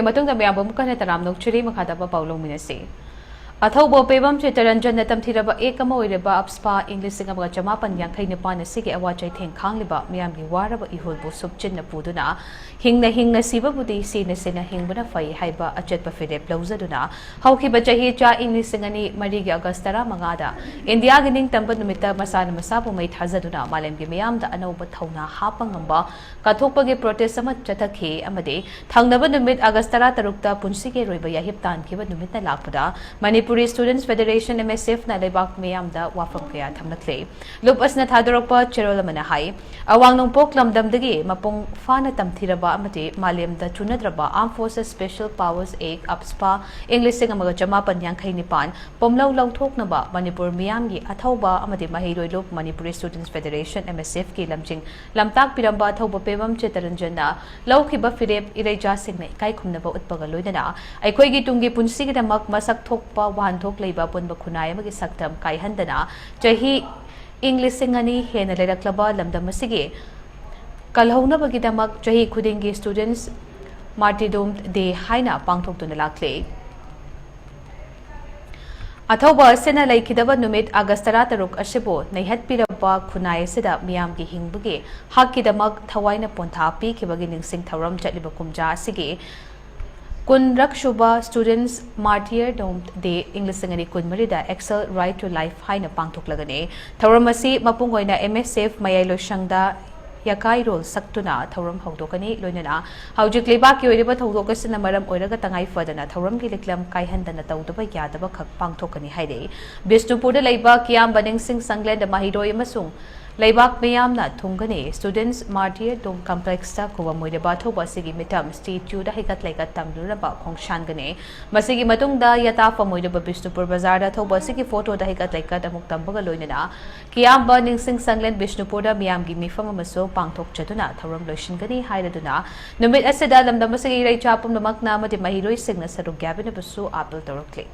matungda mayambam kana taram nok churi makhada pa paulo minasi Athouba Pebam Chittaranjan 𝘋𝑚 𝘠𝑒𝑟𝑎𝑏 𝑒𝑘 English 𝘋𝑚 asigi awachai theng khangliba miyamgi waraba ihulbu subchinna puduna hingna sibabudi sina hingbuna fai haiba achetpa fidep lauzaduna haukiba chahi cha English 𝘋𝑚 August 15 da India gi ning tamba numita masana masabu mai thazaduna malemgi miyamda anauba thauna hapa ngamba kathokpagi protest ama chathakhi amade thangnaba numit August 13 ta punsige roiba yahip tankiba numitna lakpada Manipuri Students Federation MSF na leibak miyamda wafam kaya thamlakle lup asna thadorokpa cherolamana hai awang nongpok lamdamdagi mapung fana tamthiraba amati malemda chunadraba Armed Forces Special Powers Act 𝘋𝑚 English 𝘋𝑚 pomlau lauthoknaba Manipur miyamgi Athouba amati mahiroi lup Manipuri Students Federation MSF ki lamjing lamtak piramba Athouba Pebam Chittaranjan na laukhiba firep ireja singne kai khumnaba utpaga loinana aikhoigi tungi punsigidamak masak thokpa wahanthok leiba punba khunai amagi saktam kaihandana chahi English 𝘋𝑚 hena leraklaba lamdam asigi kalhaunabagidamak chahi khudingi Students Martyrdom Day haina pangthokduna lakle Athouba asena Leikhidraba numit August 13 asibo naihatpiraba khunai asida miyamgi hingbagi hakkidamak thawaina pontha pikibagi ningsing tharam chatliba kumja asigi ꯀꯨꯟꯔꯛꯁꯨꯕ Students Martyrdom Day English 𝘋𝑚 𝑘ꯨꯟꯃꯔꯤꯗ Right to Life haina pangthoklagani thauram asi mapung oina MSF mayai loishangda yakai role saktuna thauram haudokani loinana haujik leibak ki oiriba thaudok asina maram oiraga tangai fadana thauram gi liklam kaihandana tawdaba yadaba khak pangthokani haire Bishnupur da leiba kiyam baningsing sanglen da mahiroi amasung Leibak miyamna thungani Students Martyrdom Complex ta kuwa moireba Athouba asigi mitam statue da hikat leikat tamluraba khongshangane masigi matungda yatafa moireba Bishnupur bazar da Athouba asigi photo da hikat leikat amuk tambaga loinana kiyam ba ningsing sanglen Bishnupur da miyamgi mifam amaso pangthok chaduna thauram loishingani hairaduna numit asida lamdam asigi reicha pumnamakna amadi mahiroi singna saruk gyabina basu apel torokle